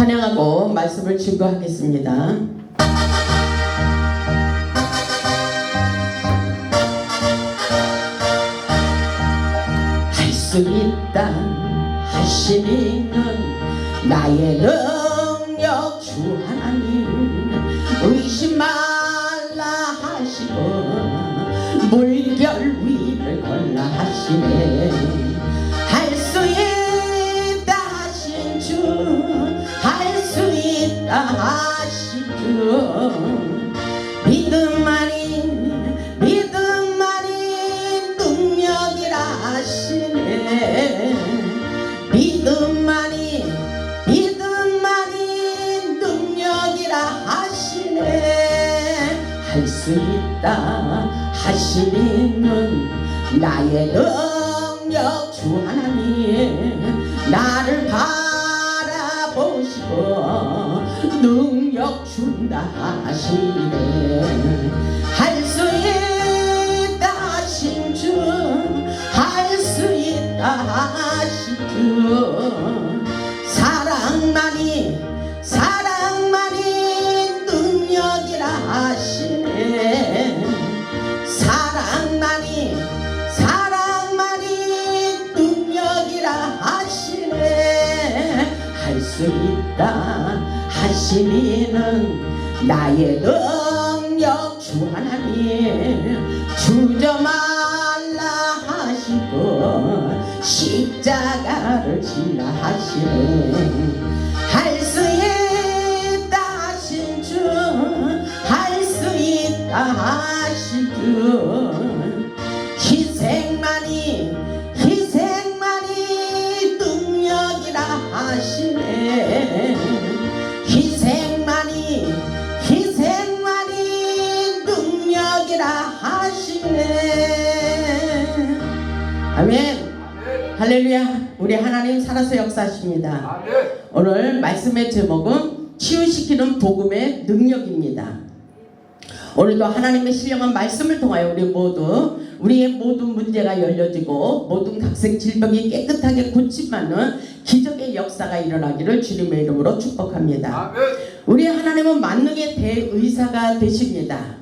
찬양하고 말씀을 증거하겠습니다. 할 수 있다 하시니는 나의 능력 주 하나님 의심 말라 하시고 물결 위를 걸라 하시네. 할 수 있다 하신 주, 할 수 있다 하신 주, 믿음만이 능력이라 하시네. 믿음만이 능력이라 하시네. 할 수 있다 하시니는 나의 능력 주 하나님 나를 바라보시고 능력 준다 하시네. 할 수 있다 하신 주, 할 수 있다 하신 주, 사랑만이 능력이라 하시네. 사랑만이 능력이라 하시네. 할 수 있다 하시니는 나의 능력 주 하나님 주저 말라 하시고 십자가를 지라 하시네. 할 수 있다 하신 주, 할 수 있다 하신 주, 희생만이 능력이라 하시네. 희생만이 능력이라 하시네. 아멘. 할렐루야. 우리 하나님 살아서 역사하십니다. 오늘 말씀의 제목은 치유시키는 복음의 능력입니다. 오늘도 하나님의 신령한 말씀을 통하여 우리의 모든 문제가 열려지고 모든 각색 질병이 깨끗하게 고침받는 기적의 역사가 일어나기를 주님의 이름으로 축복합니다. 우리 하나님은 만능의 대의사가 되십니다.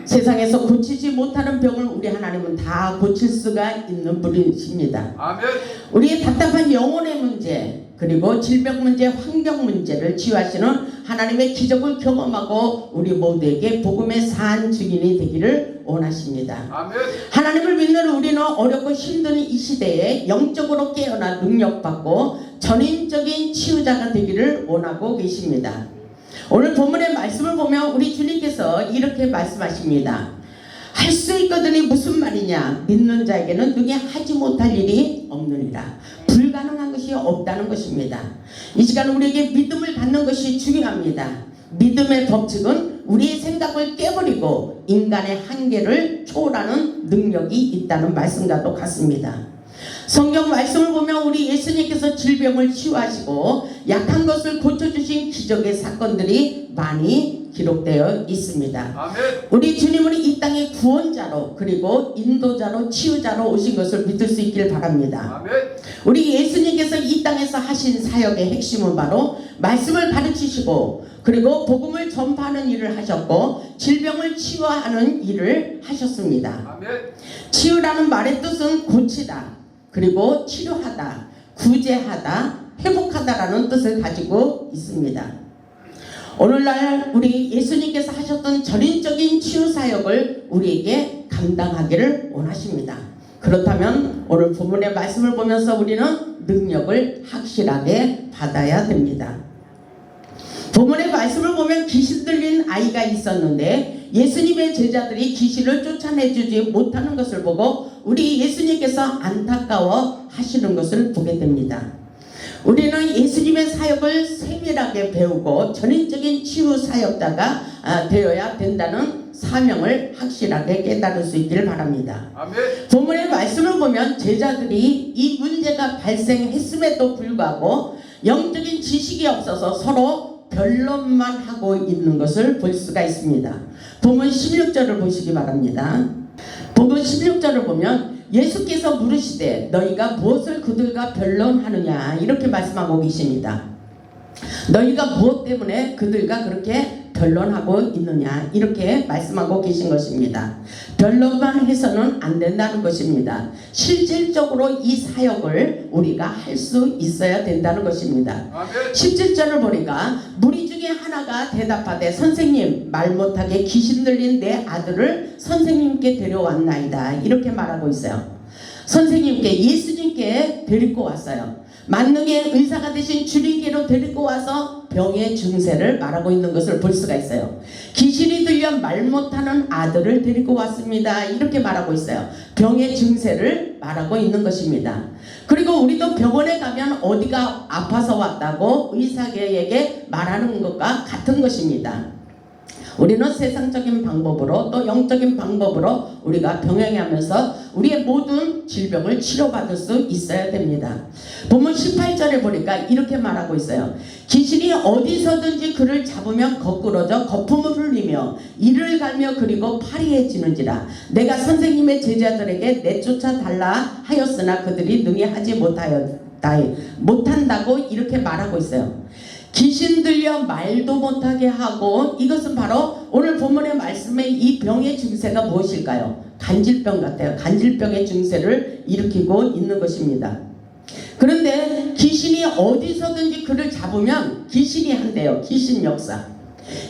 세상에서 고치지 못하는 병을 우리 하나님은 다 고칠 수가 있는 분이십니다. 우리의 답답한 영혼의 문제, 그리고 질병 문제, 환경 문제를 치유하시는 하나님의 기적을 경험하고 우리 모두에게 복음의 산 증인이 되기를 원하십니다. 하나님을 믿는 우리는 어렵고 힘든 이 시대에 영적으로 깨어나 능력받고 전인적인 치유자가 되기를 원하고 계십니다. 오늘 본문의 말씀을 보면 우리 주님께서 이렇게 말씀하십니다. 할 수 있거든이 무슨 말이냐? 믿는 자에게는 능히 하지 못할 일이 없느니라. 불가능한 것이 없다는 것입니다. 이 시간 우리에게 믿음을 갖는 것이 중요합니다. 믿음의 법칙은 우리의 생각을 깨버리고 인간의 한계를 초월하는 능력이 있다는 말씀과도 같습니다. 성경 말씀을 보면 우리 예수님께서 질병을 치유하시고 약한 것을 고쳐주신 기적의 사건들이 많이 기록되어 있습니다. 아멘. 우리 주님은 이 땅의 구원자로 그리고 인도자로 치유자로 오신 것을 믿을 수 있길 바랍니다. 아멘. 우리 예수님께서 이 땅에서 하신 사역의 핵심은 바로 말씀을 가르치시고 그리고 복음을 전파하는 일을 하셨고 질병을 치유하는 일을 하셨습니다. 아멘. 치유라는 말의 뜻은 고치다, 그리고 치료하다, 구제하다, 회복하다라는 뜻을 가지고 있습니다. 오늘날 우리 예수님께서 하셨던 전인적인 치유 사역을 우리에게 감당하기를 원하십니다. 그렇다면 오늘 본문의 말씀을 보면서 우리는 능력을 확실하게 받아야 됩니다. 본문의 말씀을 보면 귀신 들린 아이가 있었는데 예수님의 제자들이 귀신을 쫓아내주지 못하는 것을 보고 우리 예수님께서 안타까워 하시는 것을 보게 됩니다. 우리는 예수님의 사역을 세밀하게 배우고 전인적인 치유 사역자가 되어야 된다는 사명을 확실하게 깨달을 수 있기를 바랍니다. 아멘. 본문의 말씀을 보면 제자들이 이 문제가 발생했음에도 불구하고 영적인 지식이 없어서 서로 변론만 하고 있는 것을 볼 수가 있습니다. 본문 16절을 보시기 바랍니다. 본문 16절을 보면 예수께서 물으시되 너희가 무엇을 그들과 변론하느냐 이렇게 말씀하고 계십니다. 너희가 무엇 때문에 그들과 그렇게 변론하고 있느냐 이렇게 말씀하고 계신 것입니다. 변론만 해서는 안 된다는 것입니다. 실질적으로 이 사역을 우리가 할 수 있어야 된다는 것입니다. 17절을 보니까 무리 중에 하나가 대답하되 선생님 말 못하게 귀신 들린 내 아들을 선생님께 데려왔나이다 이렇게 말하고 있어요. 선생님께 예수님께 데리고 왔어요. 만능의 의사가 되신 주님께로 데리고 와서 병의 증세를 말하고 있는 것을 볼 수가 있어요. 귀신이 들려 말 못하는 아들을 데리고 왔습니다 이렇게 말하고 있어요. 병의 증세를 말하고 있는 것입니다. 그리고 우리도 병원에 가면 어디가 아파서 왔다고 의사에게 말하는 것과 같은 것입니다. 우리는 세상적인 방법으로 또 영적인 방법으로 우리가 병행하면서 우리의 모든 질병을 치료받을 수 있어야 됩니다. 본문 18절에 보니까 이렇게 말하고 있어요. 귀신이 어디서든지 그를 잡으면 거꾸러져 거품을 흘리며 이를 갈며 그리고 파리해지는지라 내가 선생님의 제자들에게 내쫓아 달라 하였으나 그들이 능히 하지 못한다고 이렇게 말하고 있어요. 귀신 들려 말도 못하게 하고 이것은 바로 오늘 본문의 말씀에 이 병의 증세가 무엇일까요? 간질병 같아요. 간질병의 증세를 일으키고 있는 것입니다. 그런데 귀신이 어디서든지 그를 잡으면 귀신이 한대요. 귀신 역사.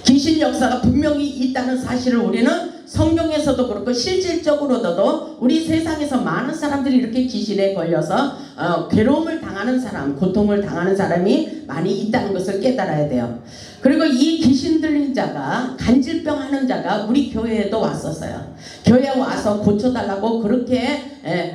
귀신 역사가 분명히 있다는 사실을 우리는 성경에서도 그렇고 실질적으로도 우리 세상에서 많은 사람들이 이렇게 귀신에 걸려서 괴로움을 당하는 사람, 고통을 당하는 사람이 많이 있다는 것을 깨달아야 돼요. 그리고 이 귀신 들린 자가 간질병 하는 자가 우리 교회에도 왔었어요. 교회에 와서 고쳐달라고 그렇게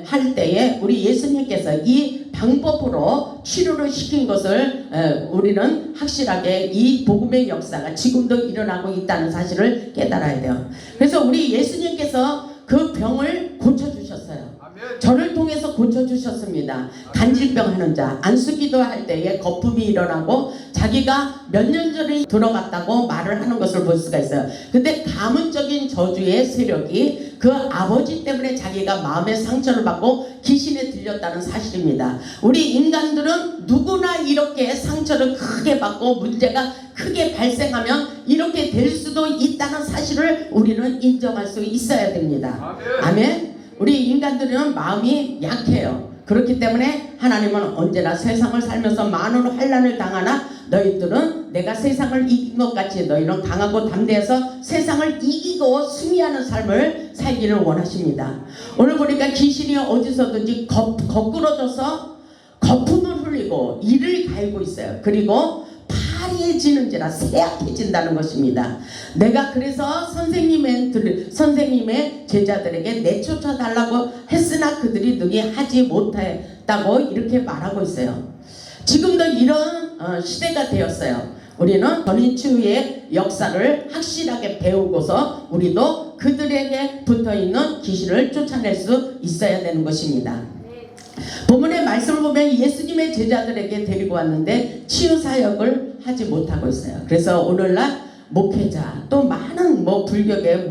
할 때에 우리 예수님께서 이 방법으로 치료를 시킨 것을 우리는 확실하게 이 복음의 역사가 지금도 일어나고 있다는 사실을 깨달아야 돼요. 그래서 우리 예수님께서 그 병을 고쳐주셨어요. 저를 통해서 고쳐주셨습니다. 간질병 하는 자, 안수기도 할 때에 거품이 일어나고 자기가 몇 년 전에 들어갔다고 말을 하는 것을 볼 수가 있어요. 근데 가문적인 저주의 세력이 그 아버지 때문에 자기가 마음의 상처를 받고 귀신에 들렸다는 사실입니다. 우리 인간들은 누구나 이렇게 상처를 크게 받고 문제가 크게 발생하면 이렇게 될 수도 있다는 사실을 우리는 인정할 수 있어야 됩니다. 아멘. 우리 인간들은 마음이 약해요. 그렇기 때문에 하나님은 언제나 세상을 살면서 많은 환난을 당하나 너희들은 내가 세상을 이긴 것 같이 너희는 강하고 담대해서 세상을 이기고 승리하는 삶을 살기를 원하십니다. 오늘 보니까 귀신이 어디서든지 거꾸러져서 거품을 흘리고 이를 갈고 있어요. 그리고 파리해지는지라 쇠약해진다는 것입니다. 내가 그래서 선생님의 제자들에게 내쫓아 달라고 했으나 그들이 능히 하지 못했다고 이렇게 말하고 있어요. 지금도 이런 시대가 되었어요. 우리는 전인치유의 역사를 확실하게 배우고서 우리도 그들에게 붙어있는 귀신을 쫓아낼 수 있어야 되는 것입니다. 본문의 말씀을 보면 예수님의 제자들에게 데리고 왔는데 치유 사역을 하지 못하고 있어요. 그래서 오늘날 목회자 또 많은 불교계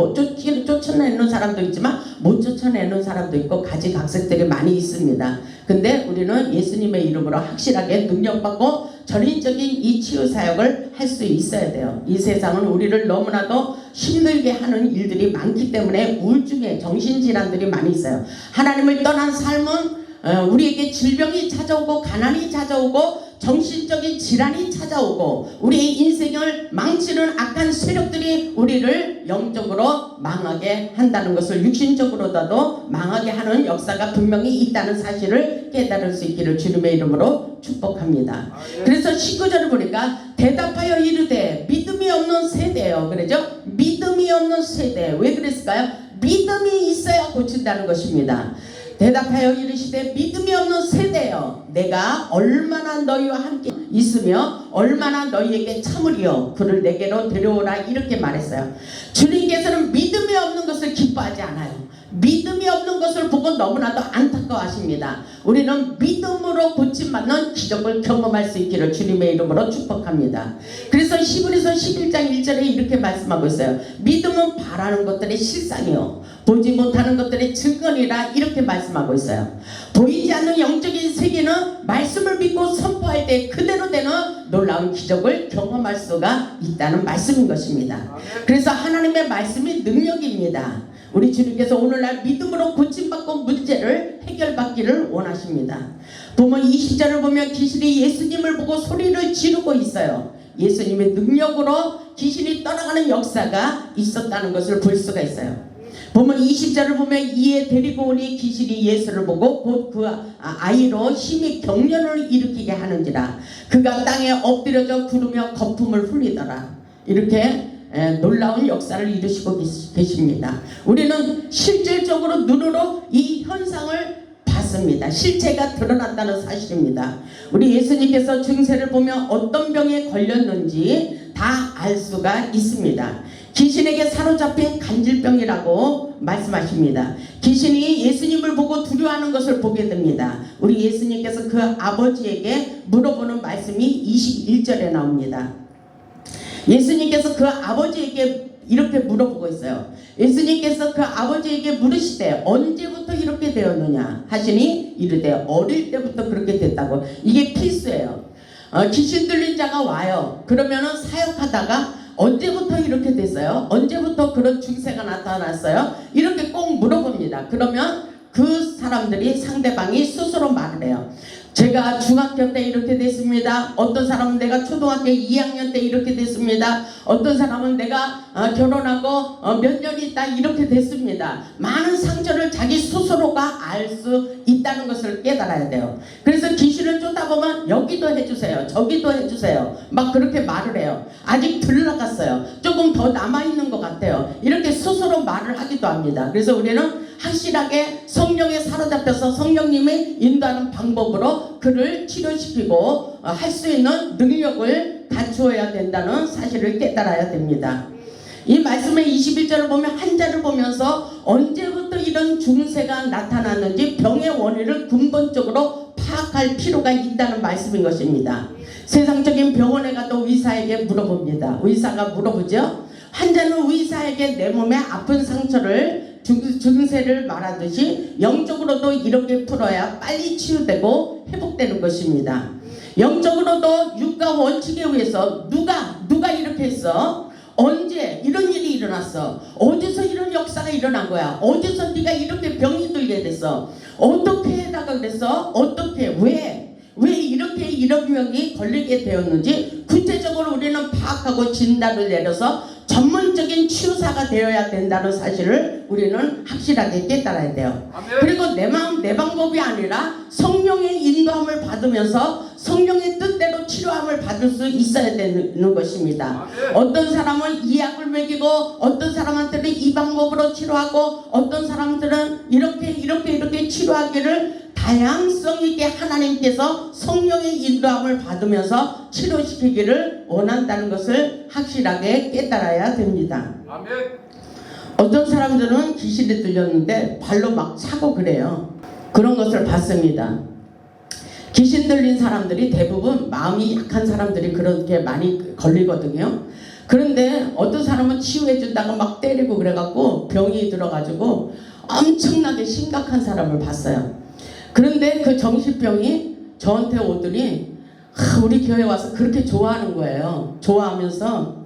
쫓아내는 사람도 있지만 못 쫓아내는 사람도 있고 가지각색들이 많이 있습니다. 근데 우리는 예수님의 이름으로 확실하게 능력받고 전인적인 이 치유 사역을 할 수 있어야 돼요. 이 세상은 우리를 너무나도 힘들게 하는 일들이 많기 때문에 우울증에 정신질환들이 많이 있어요. 하나님을 떠난 삶은 우리에게 질병이 찾아오고 가난이 찾아오고 정신적인 질환이 찾아오고 우리의 인생을 망치는 악한 세력들이 우리를 영적으로 망하게 한다는 것을 육신적으로라도 망하게 하는 역사가 분명히 있다는 사실을 깨달을 수 있기를 주님의 이름으로 축복합니다. 그래서 19절을 보니까 대답하여 이르되 믿음이 없는 세대요. 그러죠? 믿음이 없는 세대. 왜 그랬을까요? 믿음이 있어야 고친다는 것입니다. 대답하여 이르시되 믿음이 없는 세대여 내가 얼마나 너희와 함께 있으며 얼마나 너희에게 참으리요 그를 내게로 데려오라 이렇게 말했어요. 주님께서는 믿음이 없는 것을 기뻐하지 않아요. 믿음이 없는 것을 보고 너무나도 안타까워하십니다. 우리는 믿음으로 고침받는 기적을 경험할 수 있기를 주님의 이름으로 축복합니다. 그래서 히브리서 11장 1절에 이렇게 말씀하고 있어요. 믿음은 바라는 것들의 실상이요 보지 못하는 것들의 증거니라 이렇게 말씀하고 있어요. 보이지 않는 영적인 세계는 말씀을 믿고 선포할 때 그대로 되는 놀라운 기적을 경험할 수가 있다는 말씀인 것입니다. 그래서 하나님의 말씀이 능력입니다. 우리 주님께서 오늘날 믿음으로 고침받고 문제를 해결받기를 원하십니다. 보면 20절을 보면 귀신이 예수님을 보고 소리를 지르고 있어요. 예수님의 능력으로 귀신이 떠나가는 역사가 있었다는 것을 볼 수가 있어요. 보면 20절을 보면 이에 데리고 오니 귀신이 예수를 보고 곧 그 아이로 힘이 경련을 일으키게 하는지라 그가 땅에 엎드려져 구르며 거품을 흘리더라. 이렇게 놀라운 역사를 이루시고 계십니다. 우리는 실질적으로 눈으로 이 현상을 봤습니다. 실체가 드러났다는 사실입니다. 우리 예수님께서 증세를 보면 어떤 병에 걸렸는지 다 알 수가 있습니다. 귀신에게 사로잡힌 간질병이라고 말씀하십니다. 귀신이 예수님을 보고 두려워하는 것을 보게 됩니다. 우리 예수님께서 그 아버지에게 물어보는 말씀이 21절에 나옵니다. 예수님께서 그 아버지에게 이렇게 물어보고 있어요. 예수님께서 그 아버지에게 물으시되 언제부터 이렇게 되었느냐 하시니 이르되 어릴 때부터 그렇게 됐다고. 이게 필수예요. 귀신 들린 자가 와요. 그러면은 사역하다가 언제부터 이렇게 됐어요? 언제부터 그런 증세가 나타났어요? 이렇게 꼭 물어봅니다. 그러면 그 사람들이 상대방이 스스로 말을 해요. 제가 중학교 때 이렇게 됐습니다. 어떤 사람은 내가 초등학교 2학년 때 이렇게 됐습니다. 어떤 사람은 내가 결혼하고 몇 년 있다 이렇게 됐습니다. 많은 상처를 자기 스스로가 알 수 있다는 것을 깨달아야 돼요. 그래서 귀신을 쫓다 보면 여기도 해주세요. 저기도 해주세요. 막 그렇게 말을 해요. 아직 덜 나갔어요. 조금 더 남아있는 것 같아요. 이렇게 스스로 말을 하기도 합니다. 그래서 우리는 확실하게 성령에 사로잡혀서 성령님이 인도하는 방법으로 그를 치료시키고 할 수 있는 능력을 갖추어야 된다는 사실을 깨달아야 됩니다. 이 말씀의 21절을 보면 한자를 보면서 언제부터 이런 증세가 나타났는지 병의 원인을 근본적으로 파악할 필요가 있다는 말씀인 것입니다. 세상적인 병원에 가도 의사에게 물어봅니다. 의사가 물어보죠. 환자는 의사에게 내 몸에 아픈 상처를 증세를 말하듯이 영적으로도 이렇게 풀어야 빨리 치유되고 회복되는 것입니다. 영적으로도 육가 원칙에 의해서 누가 이렇게 했어? 언제 이런 일이 일어났어? 어디서 이런 역사가 일어난 거야? 어디서 네가 이렇게 병이 들게 됐어? 어떻게 해다가 그랬어? 어떻게 왜 이렇게 이런 병이 걸리게 되었는지 구체적으로 우리는 파악하고 진단을 내려서 전문적인 치유사가 되어야 된다는 사실을 우리는 확실하게 깨달아야 돼요. 아멘. 그리고 내 마음 내 방법이 아니라 성령의 인도함을 받으면서 성령의 뜻대로 치료함을 받을 수 있어야 되는 것입니다. 아멘. 어떤 사람은 이 약을 먹이고 어떤 사람한테는 이 방법으로 치료하고 어떤 사람들은 이렇게 치료하기를 다양성 있게 하나님께서 성령의 인도함을 받으면서 치료시키기를 원한다는 것을 확실하게 깨달아야 됩니다. 아멘. 어떤 사람들은 귀신이 들렸는데 발로 막 차고 그래요. 그런 것을 봤습니다. 귀신 들린 사람들이 대부분 마음이 약한 사람들이 그렇게 많이 걸리거든요. 그런데 어떤 사람은 치유해준다고 막 때리고 그래갖고 병이 들어가지고 엄청나게 심각한 사람을 봤어요. 그런데 그 정신병이 저한테 오더니 우리 교회 와서 그렇게 좋아하는 거예요. 좋아하면서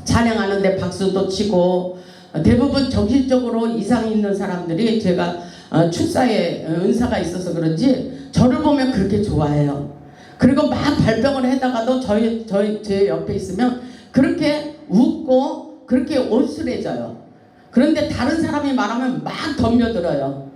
찬양하는데 박수도 치고 대부분 정신적으로 이상 있는 사람들이 제가 출사에 은사가 있어서 그런지 저를 보면 그렇게 좋아해요. 그리고 막 발병을 해다가도 제 옆에 있으면 그렇게 웃고 그렇게 온순해져요. 그런데 다른 사람이 말하면 막 덤벼들어요.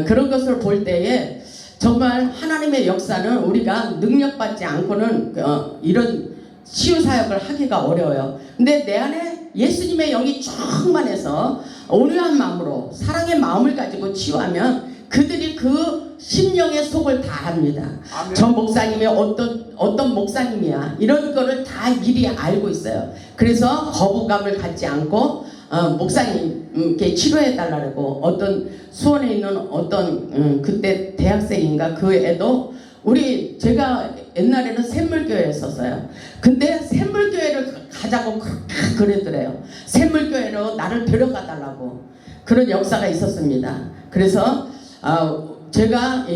그런 것을 볼 때에 정말 하나님의 역사는 우리가 능력받지 않고는 이런 치유사역을 하기가 어려워요. 근데 내 안에 예수님의 영이 충만해서 온유한 마음으로 사랑의 마음을 가지고 치유하면 그들이 그 심령의 속을 다 압니다. 아멘. 저 목사님이 어떤 목사님이야 이런 거를 다 미리 알고 있어요. 그래서 거부감을 갖지 않고 목사님께 치료해달라고 어떤 수원에 있는 어떤 그때 대학생인가 그 애도 제가 옛날에는 샘물교회에 있었어요. 근데 샘물교회를 가자고 그러더래요. 샘물교회로 나를 데려가달라고 그런 역사가 있었습니다. 그래서 제가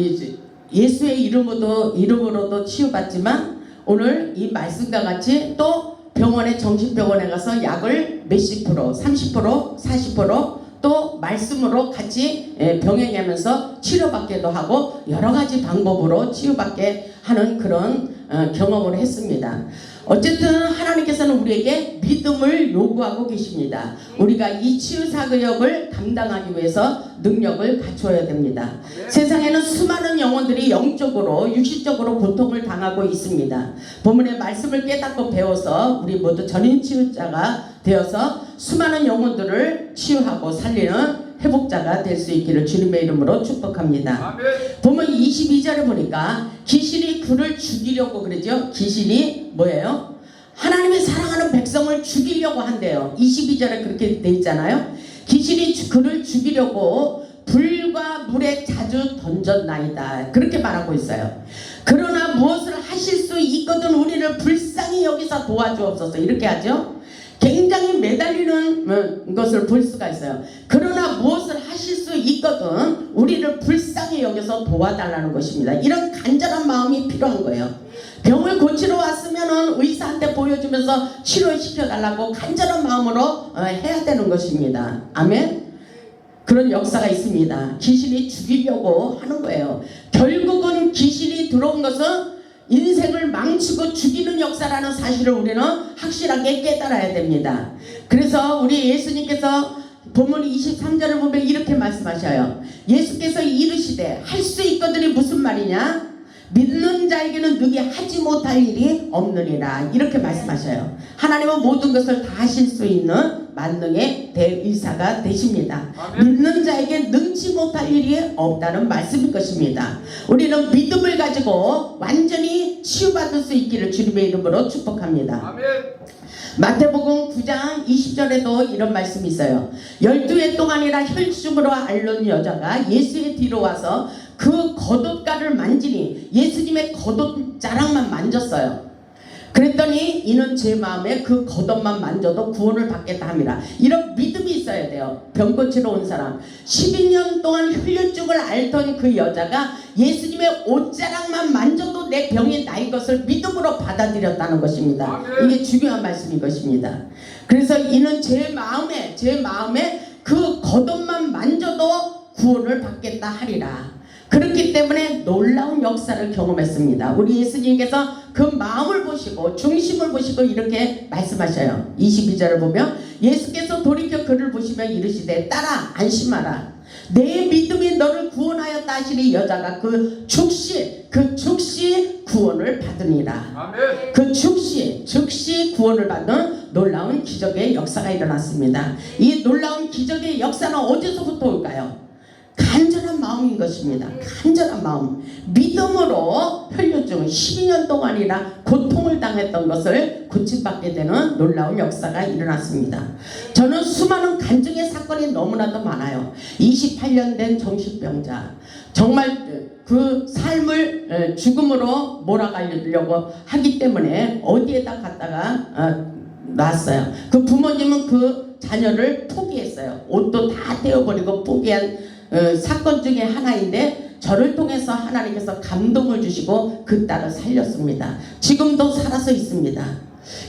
예수의 이름으로도 치유받지만 오늘 이 말씀과 같이 또 병원에 정신병원에 가서 약을 몇십 프로 30% 40%또 말씀으로 같이 병행하면서 치료받기도 하고 여러 가지 방법으로 치유받게 하는 그런 경험을 했습니다. 어쨌든 하나님께서는 우리에게 믿음을 요구하고 계십니다. 우리가 이 치유사역을 감당하기 위해서 능력을 갖춰야 됩니다. 세상에는 수많은 영혼들이 영적으로 육신적으로 고통을 당하고 있습니다. 본문의 말씀을 깨닫고 배워서 우리 모두 전인치유자가 되어서 수많은 영혼들을 치유하고 살리는 회복자가 될 수 있기를 주님의 이름으로 축복합니다. 보면 22절에 보니까 귀신이 그를 죽이려고 그러죠. 귀신이 뭐예요? 하나님의 사랑하는 백성을 죽이려고 한대요. 22절에 그렇게 돼 있잖아요. 귀신이 그를 죽이려고 불과 물에 자주 던졌나이다. 그렇게 말하고 있어요. 그러나 무엇을 하실 수 있거든 우리를 불쌍히 여기서 도와주옵소서. 이렇게 하죠. 굉장히 매달리는 것을 볼 수가 있어요. 그러나 무엇을 하실 수 있거든 우리를 불쌍히 여기서 도와달라는 것입니다. 이런 간절한 마음이 필요한 거예요. 병을 고치러 왔으면 의사한테 보여주면서 치료시켜달라고 간절한 마음으로 해야 되는 것입니다. 아멘. 그런 역사가 있습니다. 귀신이 죽이려고 하는 거예요. 결국은 귀신이 들어온 것은 인생을 망치고 죽이는 역사라는 사실을 우리는 확실하게 깨달아야 됩니다. 그래서 우리 예수님께서 본문 23절을 보면 이렇게 말씀하셔요. 예수께서 이르시되 할 수 있거든이 무슨 말이냐? 믿는 자에게는 능히 하지 못할 일이 없느니라. 이렇게 말씀하셔요. 하나님은 모든 것을 다 하실 수 있는 만능의 대의사가 되십니다. 믿는 자에게 능치 못할 일이 없다는 말씀일 것입니다. 우리는 믿음을 가지고 완전히 치유받을 수 있기를 주님의 이름으로 축복합니다. 마태복음 9장 20절에도 이런 말씀이 있어요. 12해 동안이나 혈중으로 앓는 여자가 예수의 뒤로 와서 그 겉옷가를 만지니 예수님의 겉옷 자락만 만졌어요. 그랬더니 이는 제 마음에 그 겉옷만 만져도 구원을 받겠다 합니다. 이런 믿음이 있어야 돼요. 병 고치러 온 사람 12년 동안 혈류증을 앓던 그 여자가 예수님의 옷자락만 만져도 내 병이 나을 것을 믿음으로 받아들였다는 것입니다. 이게 중요한 말씀인 것입니다. 그래서 이는 제 마음에 그 겉옷만 만져도 구원을 받겠다 하리라. 그렇기 때문에 놀라운 역사를 경험했습니다. 우리 예수님께서 그 마음을 보시고 중심을 보시고 이렇게 말씀하셔요. 22절을 보면 예수께서 돌이켜 그를 보시며 이르시되 딸아 안심하라. 내 믿음이 너를 구원하였다 하시니 여자가 그 즉시 구원을 받으니라. 아멘. 그 즉시 구원을 받는 놀라운 기적의 역사가 일어났습니다. 이 놀라운 기적의 역사는 어디서부터 올까요? 간절한 마음인 것입니다. 간절한 마음. 믿음으로 혈류증 12년 동안이나 고통을 당했던 것을 고침받게 되는 놀라운 역사가 일어났습니다. 저는 수많은 간증의 사건이 너무나도 많아요. 28년 된 정신병자, 정말 그 삶을 죽음으로 몰아가려고 하기 때문에 어디에다 갔다가 놨어요. 그 부모님은 그 자녀를 포기했어요. 옷도 다 떼어버리고 포기한 사건 중에 하나인데 저를 통해서 하나님께서 감동을 주시고 그 딸을 살렸습니다. 지금도 살아서 있습니다.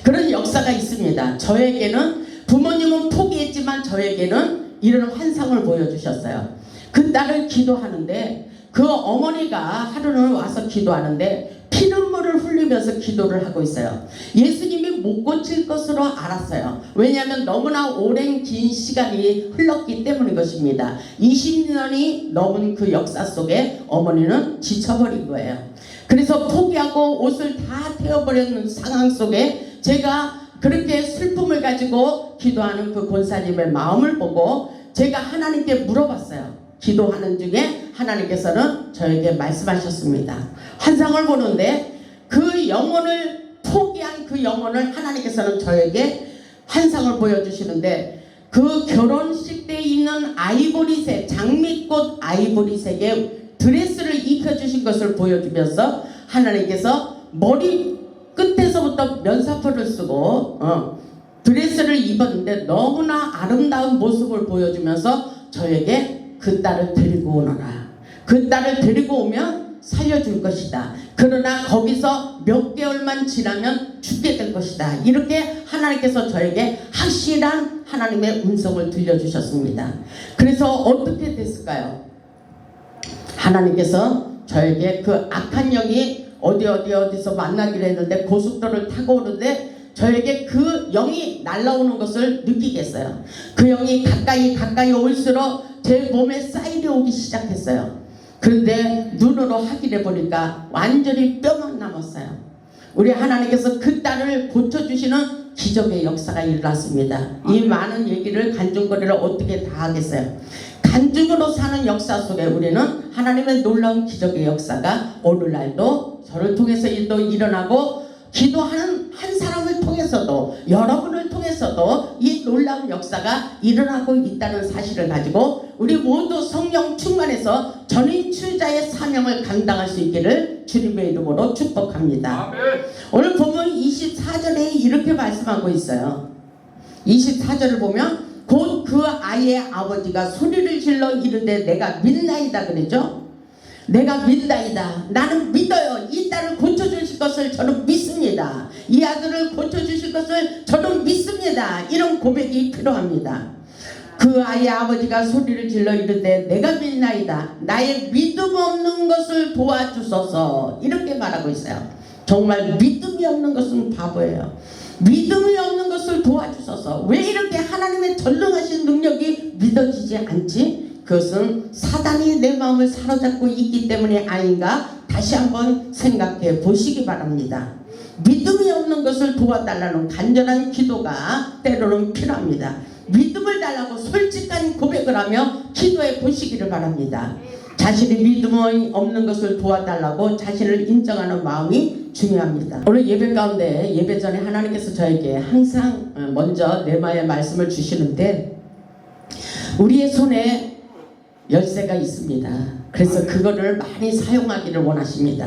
그런 역사가 있습니다. 저에게는 부모님은 포기했지만 저에게는 이런 환상을 보여주셨어요. 그 딸을 기도하는데 그 어머니가 하루는 와서 기도하는데 피눈물을 흘리면서 기도를 하고 있어요. 예수님이 못 고칠 것으로 알았어요. 왜냐하면 너무나 오랜 긴 시간이 흘렀기 때문인 것입니다. 20년이 넘은 그 역사 속에 어머니는 지쳐버린 거예요. 그래서 포기하고 옷을 다 태워버리는 상황 속에 제가 그렇게 슬픔을 가지고 기도하는 그 권사님의 마음을 보고 제가 하나님께 물어봤어요. 기도하는 중에 하나님께서는 저에게 말씀하셨습니다. 환상을 보는데 그 영혼을 포기한 그 영혼을 하나님께서는 저에게 환상을 보여주시는데 그 결혼식 때 입는 아이보리색, 장미꽃 아이보리색의 드레스를 입혀주신 것을 보여주면서 하나님께서 머리 끝에서부터 면사포를 쓰고 드레스를 입었는데 너무나 아름다운 모습을 보여주면서 저에게 그 딸을 데리고 오너라. 그 딸을 데리고 오면 살려줄 것이다. 그러나 거기서 몇 개월만 지나면 죽게 될 것이다. 이렇게 하나님께서 저에게 확실한 하나님의 음성을 들려주셨습니다. 그래서 어떻게 됐을까요? 하나님께서 저에게 그 악한 영이 어디서 만나기로 했는데 고속도로를 타고 오는데 저에게 그 영이 날아오는 것을 느끼겠어요. 그 영이 가까이 올수록 제 몸에 쌓이려 오기 시작했어요. 그런데 눈으로 확인해 보니까 완전히 뼈만 남았어요. 우리 하나님께서 그 딸을 고쳐주시는 기적의 역사가 일어났습니다. 이 많은 얘기를 간증거리를 어떻게 다 하겠어요. 간증으로 사는 역사 속에 우리는 하나님의 놀라운 기적의 역사가 오늘날도 저를 통해서 또 일어나고 기도하는 한 사람을 통해서도 여러분을 통해서도 이 놀라운 역사가 일어나고 있다는 사실을 가지고 우리 모두 성령 충만해서 전인 치유자의 사명을 감당할 수 있기를 주님의 이름으로 축복합니다. 아멘. 오늘 보면 24절에 이렇게 말씀하고 있어요. 24절을 보면 곧 그 아이의 아버지가 소리를 질러 이르되 내가 믿나이다 그랬죠. 내가 믿나이다. 나는 믿어요. 이 딸을 고쳐주실 것을 저는 믿습니다. 이 아들을 고쳐주실 것을 저는 믿습니다. 이런 고백이 필요합니다. 그 아이의 아버지가 소리를 질러 이르되 내가 믿나이다. 나의 믿음 없는 것을 도와주소서. 이렇게 말하고 있어요. 정말 믿음이 없는 것은 바보예요. 믿음이 없는 것을 도와주소서. 왜 이렇게 하나님의 전능하신 능력이 믿어지지 않지? 그것은 사단이 내 마음을 사로잡고 있기 때문이 아닌가 다시 한번 생각해 보시기 바랍니다. 믿음이 없는 것을 도와달라는 간절한 기도가 때로는 필요합니다. 믿음을 달라고 솔직한 고백을 하며 기도해 보시기를 바랍니다. 자신이 믿음이 없는 것을 도와달라고 자신을 인정하는 마음이 중요합니다. 오늘 예배 가운데 예배 전에 하나님께서 저에게 항상 먼저 레마의 말씀을 주시는데 우리의 손에 열쇠가 있습니다. 그래서 그거를 많이 사용하기를 원하십니다.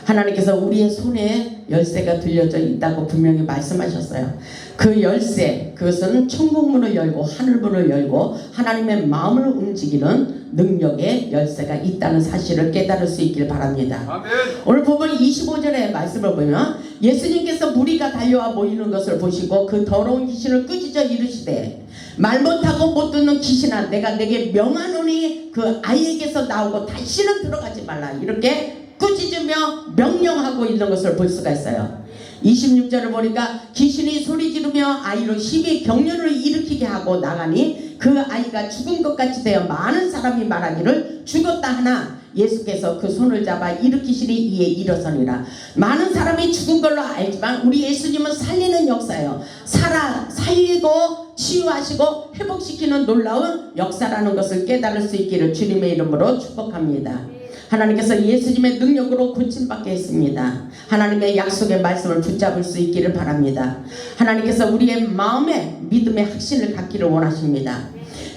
하나님께서 우리의 손에 열쇠가 들려져 있다고 분명히 말씀하셨어요. 그 열쇠, 그것은 천국문을 열고 하늘문을 열고 하나님의 마음을 움직이는 능력의 열쇠가 있다는 사실을 깨달을 수 있길 바랍니다. 아멘. 오늘 보면 25절의 말씀을 보면 예수님께서 무리가 달려와 모이는 것을 보시고 그 더러운 귀신을 꾸짖어 이르시되 말 못하고 못 듣는 귀신아 내가 내게 명하노니 그 아이에게서 나오고 다시는 들어가지 말라. 이렇게 꾸짖으며 명령하고 있는 것을 볼 수가 있어요. 26절을 보니까 귀신이 소리 지르며 아이로 심히 경련을 일으키게 하고 나가니 그 아이가 죽은 것 같이 되어 많은 사람이 말하기를 죽었다 하나 예수께서 그 손을 잡아 일으키시니 이에 일어서니라. 많은 사람이 죽은 걸로 알지만 우리 예수님은 살리는 역사예요. 살리고 치유하시고 회복시키는 놀라운 역사라는 것을 깨달을 수 있기를 주님의 이름으로 축복합니다. 하나님께서 예수님의 능력으로 고침받게 했습니다. 하나님의 약속의 말씀을 붙잡을 수 있기를 바랍니다. 하나님께서 우리의 마음에 믿음의 확신을 갖기를 원하십니다.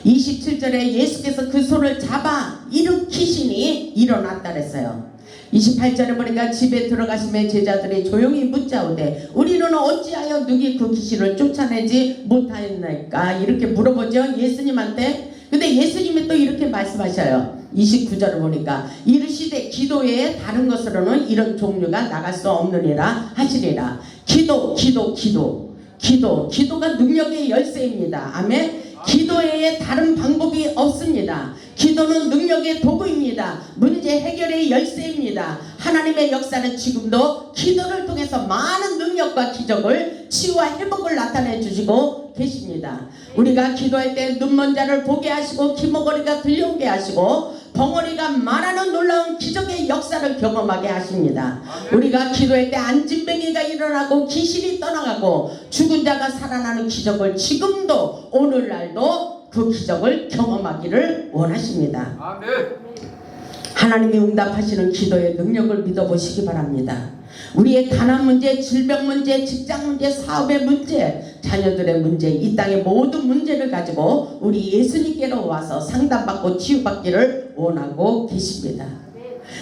27절에 예수께서 그 손을 잡아 일으키시니 일어났다 그랬어요. 28절에 보니까 집에 들어가시면 제자들이 조용히 묻자오되 우리는 어찌하여 누기 그 귀신을 쫓아내지 못하였나이까 이렇게 물어보죠 예수님한테. 근데 예수님이 또 이렇게 말씀하셔요. 29절을 보니까 이르시되 기도에 다른 것으로는 이런 종류가 나갈 수 없느니라 하시리라. 기도가 능력의 열쇠입니다. 아멘. 기도에 다른 방법이 없습니다. 기도는 능력의 도구입니다. 문제 해결의 열쇠입니다. 하나님의 역사는 지금도 기도를 통해서 많은 능력과 기적을 치유와 회복을 나타내 주시고 계십니다. 우리가 기도할 때 눈먼 자를 보게 하시고 귀머거리가 들려오게 하시고 벙어리가 말하는 놀라운 기적의 역사를 경험하게 하십니다. 우리가 기도할 때 안진뱅이가 일어나고 귀신이 떠나가고 죽은 자가 살아나는 기적을 지금도 오늘날도 그 기적을 경험하기를 원하십니다. 아멘. 하나님이 응답하시는 기도의 능력을 믿어보시기 바랍니다. 우리의 가난 문제, 질병 문제, 직장 문제, 사업의 문제, 자녀들의 문제, 이 땅의 모든 문제를 가지고 우리 예수님께로 와서 상담받고 치유받기를 원하고 계십니다.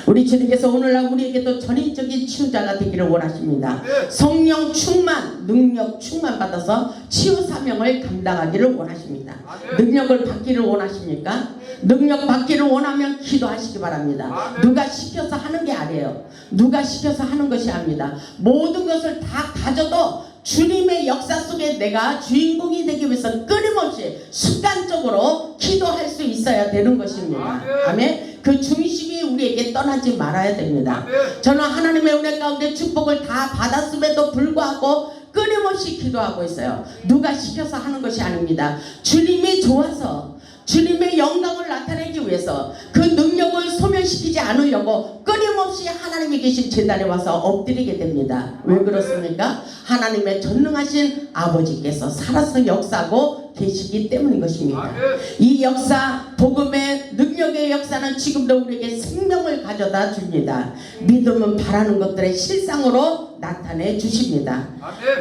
우리 주님께서 오늘날 우리에게 또 전인적인 치유자가 되기를 원하십니다. 성령 충만, 능력 충만 받아서 치유 사명을 감당하기를 원하십니다. 능력을 받기를 원하십니까? 능력 받기를 원하면 기도하시기 바랍니다. 누가 시켜서 하는 게 아니에요. 누가 시켜서 하는 것이 아닙니다. 모든 것을 다 가져도 주님의 역사 속에 내가 주인공이 되기 위해서 끊임없이 습관적으로 기도할 수 있어야 되는 것입니다. 아멘. 그 중심이 우리에게 떠나지 말아야 됩니다. 저는 하나님의 은혜 가운데 축복을 다 받았음에도 불구하고 끊임없이 기도하고 있어요. 누가 시켜서 하는 것이 아닙니다. 주님이 좋아서 주님의 영광을 나타내기 위해서 그 능력을 소멸시키지 않으려고 끊임없이 하나님이 계신 제단에 와서 엎드리게 됩니다. 왜 그렇습니까? 하나님의 전능하신 아버지께서 살아서 역사하고 계시기 때문인 것입니다. 이 역사, 복음의 능력의 역사는 지금도 우리에게 생명을 가져다 줍니다. 믿음은 바라는 것들의 실상으로 나타내 주십니다.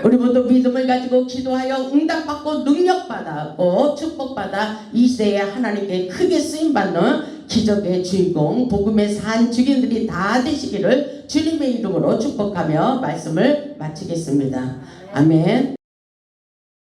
우리 모두 믿음을 가지고 기도하여 응답받고 능력받고 축복받아 이 시대에 하나님께 크게 쓰임받는 기적의 주인공, 복음의 산 주인들이 다 되시기를 주님의 이름으로 축복하며 말씀을 마치겠습니다. 아멘.